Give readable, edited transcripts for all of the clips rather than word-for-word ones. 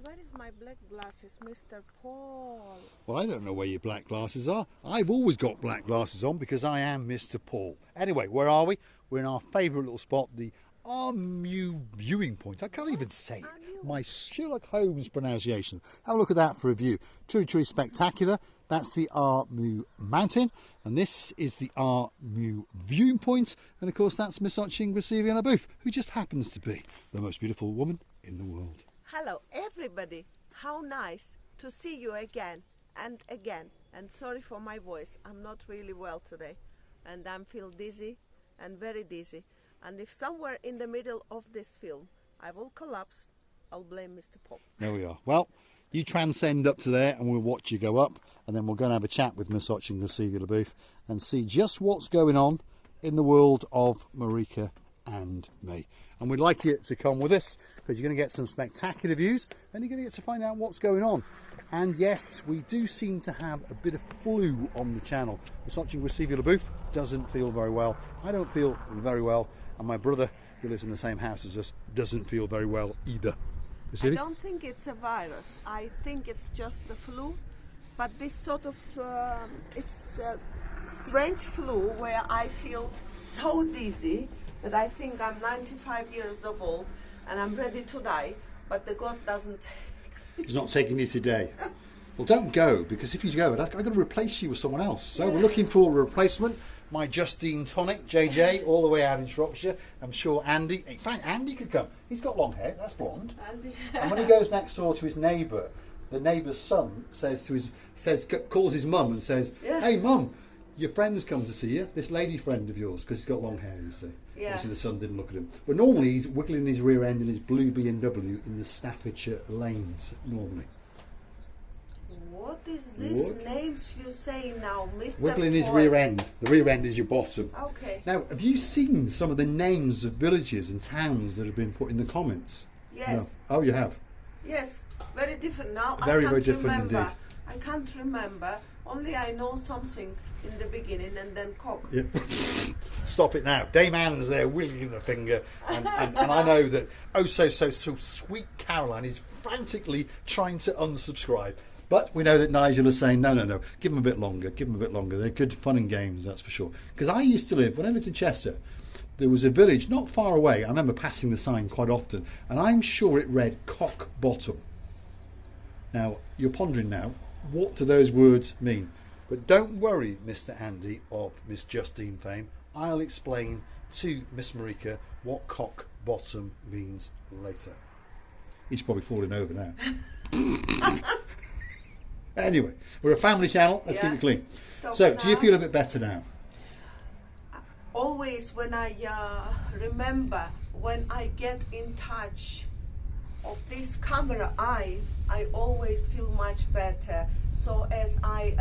where is my black glasses, Mr. Paul? Well, I don't know where your black glasses are. I've always got black glasses on because I am Mr. Paul. Anyway, where are we? We're in our favourite little spot, the Armu viewing point. I can't even say it. My Sherlock Holmes pronunciation. Have a look at that for a view. Truly, truly spectacular. That's the Armu Mountain, and this is the Armu viewing point. And of course, that's Miss Oching Lubuff, who just happens to be the most beautiful woman in the world. Hello, everybody. How nice to see you again and again. And sorry for my voice. I'm not really well today, and I feel dizzy and very dizzy. And if somewhere in the middle of this film I will collapse, I'll blame Mr. Paul. There we are. Well, you transcend up to there and we'll watch you go up, and then we'll go and have a chat with Miss Oching Lubuff and see just what's going on in the world of Marika and me. And we'd like you to come with us because you're going to get some spectacular views and you're going to get to find out what's going on. And yes, we do seem to have a bit of flu on the channel. Miss Oching Lubuff doesn't feel very well. I don't feel very well, and my brother, who lives in the same house as us, doesn't feel very well either. I don't think it's a virus. I think it's just a flu, but this sort of it's a strange flu where I feel so dizzy that I think I'm 95 years old and I'm ready to die, but the God doesn't take. He's not taking you today. Well, don't go, because if you go, I've got to replace you with someone else. So we're looking for a replacement. My Justine Tonic, JJ, all the way out in Shropshire. I'm sure Andy, in fact, Andy could come. He's got long hair, that's blonde. Andy. And when he goes next door to his neighbour, the neighbour's son calls his mum and says, "Hey, mum, your friend's come to see you, this lady friend of yours," because he's got long hair, you see. Yeah. Obviously the son didn't look at him. But normally he's wiggling his rear end in his blue BMW in the Staffordshire lanes, normally. What is this names you say now, Mr. Wiggling his Paul? rear end. The rear end is your bottom. Okay. Now, have you seen some of the names of villages and towns that have been put in the comments? Yes. No. Oh, you have? Yes. Very different now. Very, I can't very different remember. indeed. I can't remember. Only I know something in the beginning and then cock. Yep. Stop it now. Dame Anne's there wiggling a finger, and I know that so sweet Caroline is frantically trying to unsubscribe. But we know that Nigel is saying, no, give them a bit longer, They're good fun and games, that's for sure. Because I used to live, when I lived in Chester, there was a village not far away. I remember passing the sign quite often, and I'm sure it read Cock Bottom. Now, you're pondering now, what do those words mean? But don't worry, Mr. Andy of Miss Justine fame. I'll explain to Miss Marika what Cock Bottom means later. He's probably falling over now. Anyway, we're a family channel. Let's keep it clean. So, do you feel a bit better now? Always when I remember, when I get in touch of this camera eye, I always feel much better. So as I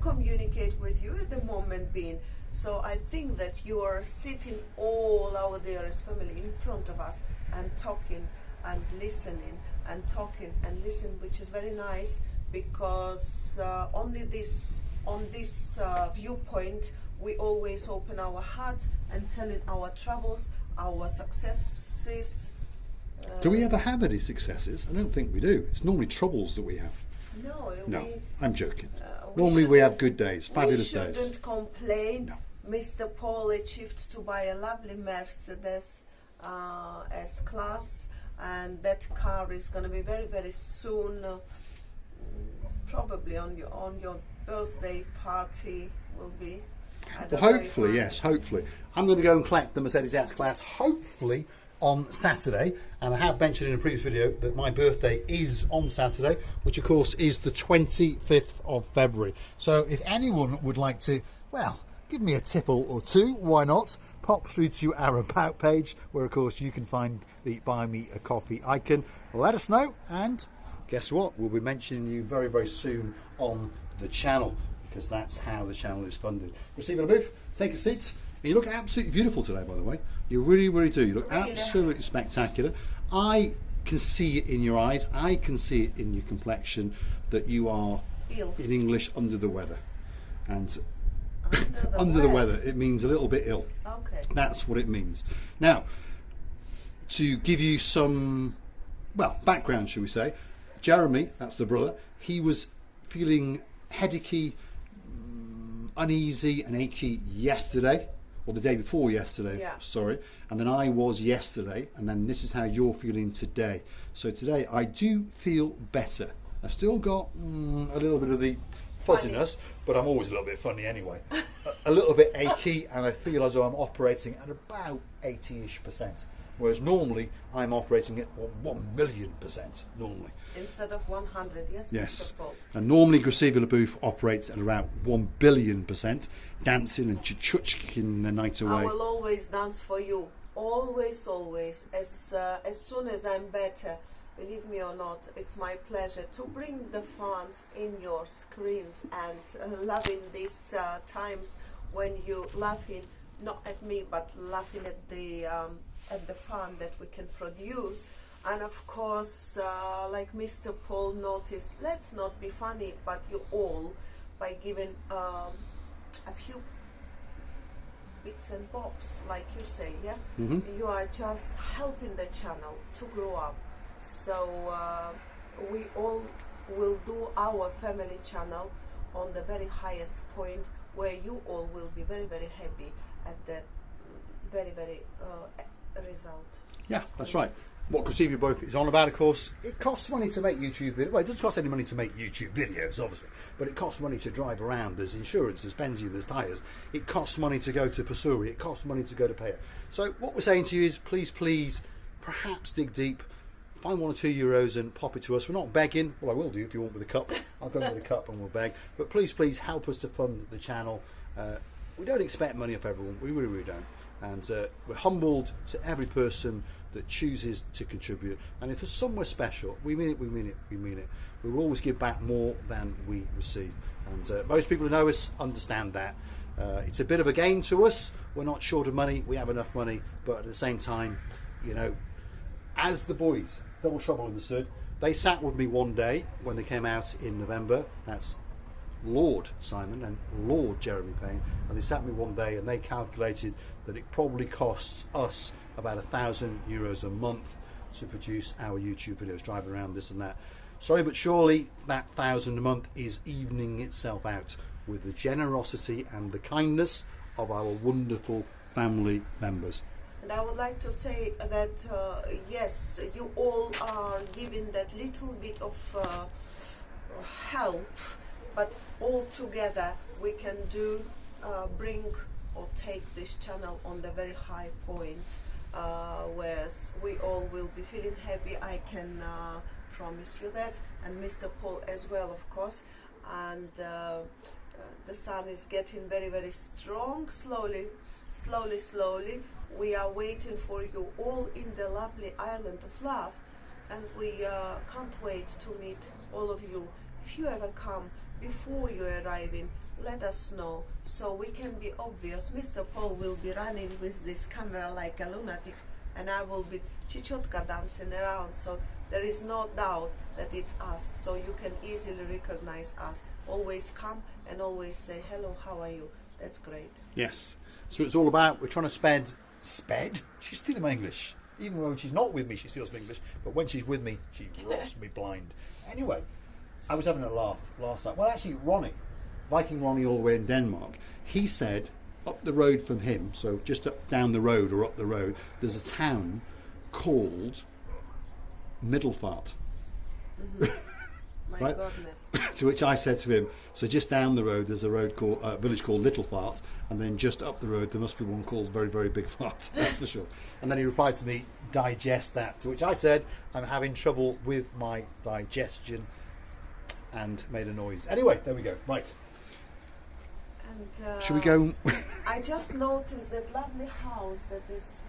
communicate with you at the moment being, so I think that you are sitting all our dearest family in front of us and talking and listening and talking and listen, which is very nice, because only this on this viewpoint we always open our hearts and telling our troubles, our successes. Do we ever have any successes? I don't think we do. It's normally troubles that we have. No, I'm joking. Normally we have good days, fabulous days. We shouldn't complain. No. Mr. Paul achieved to buy a lovely Mercedes S-Class, and that car is going to be very, very soon, probably on your birthday party will be. Well, hopefully, yes, hopefully. I'm going to go and collect the Mercedes S-Class, hopefully, on Saturday. And I have mentioned in a previous video that my birthday is on Saturday, which of course is the 25th of February. So if anyone would like to, well, give me a tipple or two, why not? Pop through to our About page, where of course you can find the Buy Me a Coffee icon. Let us know, and guess what? We'll be mentioning you very, very soon on the channel, because that's how the channel is funded. Receive Lubuff, take a seat. You look absolutely beautiful today, by the way. You really, really do. You look absolutely spectacular. I can see it in your eyes. I can see it in your complexion that you are, in English, under the weather. And under the weather, it means a little bit ill. Okay. That's what it means. Now, to give you some well, background, shall we say. Jeremy, that's the brother, he was feeling headachy, uneasy and achy yesterday, or the day before yesterday, Yeah. sorry, and then I was yesterday, and then this is how you're feeling today. So today I do feel better. I've still got a little bit of the fuzziness, but I'm always a little bit funny anyway. A little bit achy, and I feel as though I'm operating at about 80-ish%. Whereas normally I'm operating at 1,000,000% normally. Instead of 100, yes? Yes. Mr. Paul? And normally Graceva Lubuff operates at around 1,000,000,000%, dancing and chuchking the night I away. will always dance for you. Always, always. As soon as I'm better, believe me or not, it's my pleasure to bring the fans in your screens and loving these times when you laughing, not at me, but laughing at the fun that we can produce. And of course, like Mr. Paul noticed, let's not be funny, but you all, by giving a few bits and bobs, like you say, yeah? You are just helping the channel to grow up. So we all will do our family channel on the very highest point, where you all will be very, very happy at the very, very result. Yeah, that's right. What Graceva Lubuff is on about, of course, it costs money to make YouTube videos. Well, it doesn't cost any money to make YouTube videos, obviously, but it costs money to drive around. There's insurance, there's benzene, there's tyres. It costs money to go to Pasuri. It costs money to go to Payer. So what we're saying to you is, please, please, perhaps dig deep, find €1 or €2 and pop it to us. We're not begging. Well, I will do if you want with a cup. I'll go with a cup and we'll beg. But please, please help us to fund the channel. We don't expect money off everyone. We really, really don't. And we're humbled to every person that chooses to contribute. And if it's somewhere special, we mean it, we mean it, we mean it. We will always give back more than we receive. And most people who know us understand that. It's a bit of a game to us. We're not short of money. We have enough money. But at the same time, you know, as the boys, Double Trouble understood, they sat with me one day when they came out in November. That's Lord Simon and Lord Jeremy Payne, and they sat me one day and they calculated that it probably costs us about €1,000 a month to produce our YouTube videos, driving around this and that. Sorry, but surely that £1,000 a month is evening itself out with the generosity and the kindness of our wonderful family members. And I would like to say that yes, you all are giving that little bit of help, but all together we can bring or take this channel on the very high point, where we all will be feeling happy. I can promise you that, and Mr. Paul as well, of course. And the sun is getting very, very strong, slowly. We are waiting for you all in the lovely island of love, and we can't wait to meet all of you. If you ever come before you arriving, let us know so we can be obvious. Mr. Paul will be running with this camera like a lunatic, and I will be chichotka dancing around, so there is no doubt that it's us, so you can easily recognize us. Always come and always say hello, how are you? That's great. Yes, so it's all about, we're trying to sped? She's stealing my English. Even when she's not with me, she steals my English, but when she's with me, she rots me blind. Anyway, I was having a laugh last night. Well, actually, Ronnie, Viking Ronnie all the way in Denmark, he said up the road from him, so just down the road or up the road, there's a town called Middelfart. My right? goodness. To which I said to him, so just down the road there's a road called village called Little Fart, and then just up the road there must be one called Very, Very Big Fart. That's for sure. And then he replied to me, digest that. To which I said, I'm having trouble with my digestion, and made a noise. Anyway, there we go. Right. And should we go? I just noticed that lovely house that is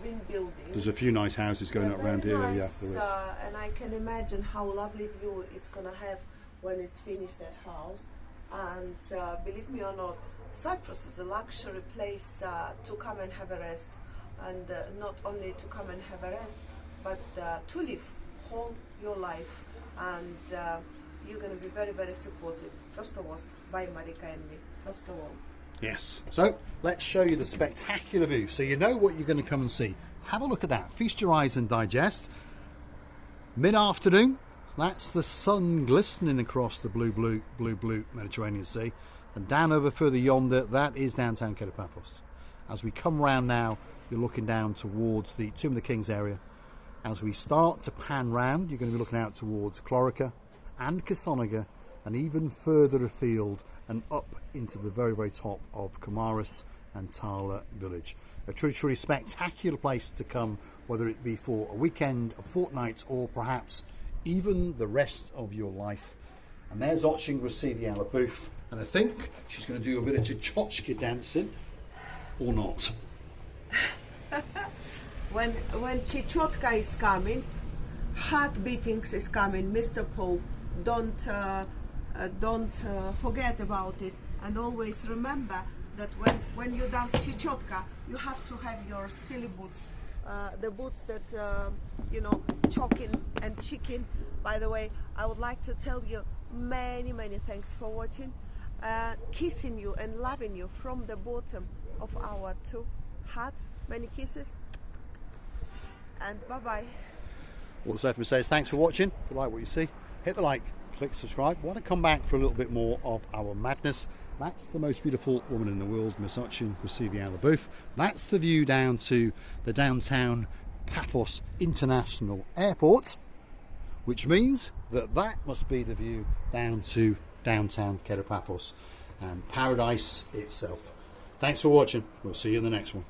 been building. There's a few nice houses going up around here. Nice, Yeah, there is. and I can imagine how lovely view it's gonna have when it's finished, that house. And believe me or not, Cyprus is a luxury place to come and have a rest, and not only to come and have a rest, but to live whole your life. And you're going to be very, very supported, first of all, by Marika and me, first of all. Yes. So let's show you the spectacular view, so you know what you're going to come and see. Have a look at that. Feast your eyes and digest. mid-afternoon. That's the sun glistening across the blue Mediterranean Sea. And down over further yonder, that is downtown Paphos. As we come round now, you're looking down towards the Tomb of the Kings area. As we start to pan round, you're going to be looking out towards Clorica and Cassoniga, and even further afield and up into the very top of Comaris and Tala village. A truly spectacular place to come, whether it be for a weekend, a fortnight, or perhaps even the rest of your life. And there's watching Receiving Lubuff, and I think she's going to do a bit of Tchotchke dancing, or not. When Chichotka is coming, heart beatings is coming, Mr. Paul, don't forget about it, and always remember that when you dance Chichotka, you have to have your silly boots, the boots that you know, choking and chicken. By the way, I would like to tell you many thanks for watching, kissing you and loving you from the bottom of our two hearts. Many kisses, and bye bye. All that's left for me to say is thanks for watching. If you like what you see, hit the like, click subscribe. Want to come back for a little bit more of our madness? That's the most beautiful woman in the world, Miss Ochin Receiving Lubuff. That's the view down to the downtown Paphos International Airport, which means that must be the view down to downtown Paphos and paradise itself. Thanks for watching. We'll see you in the next one.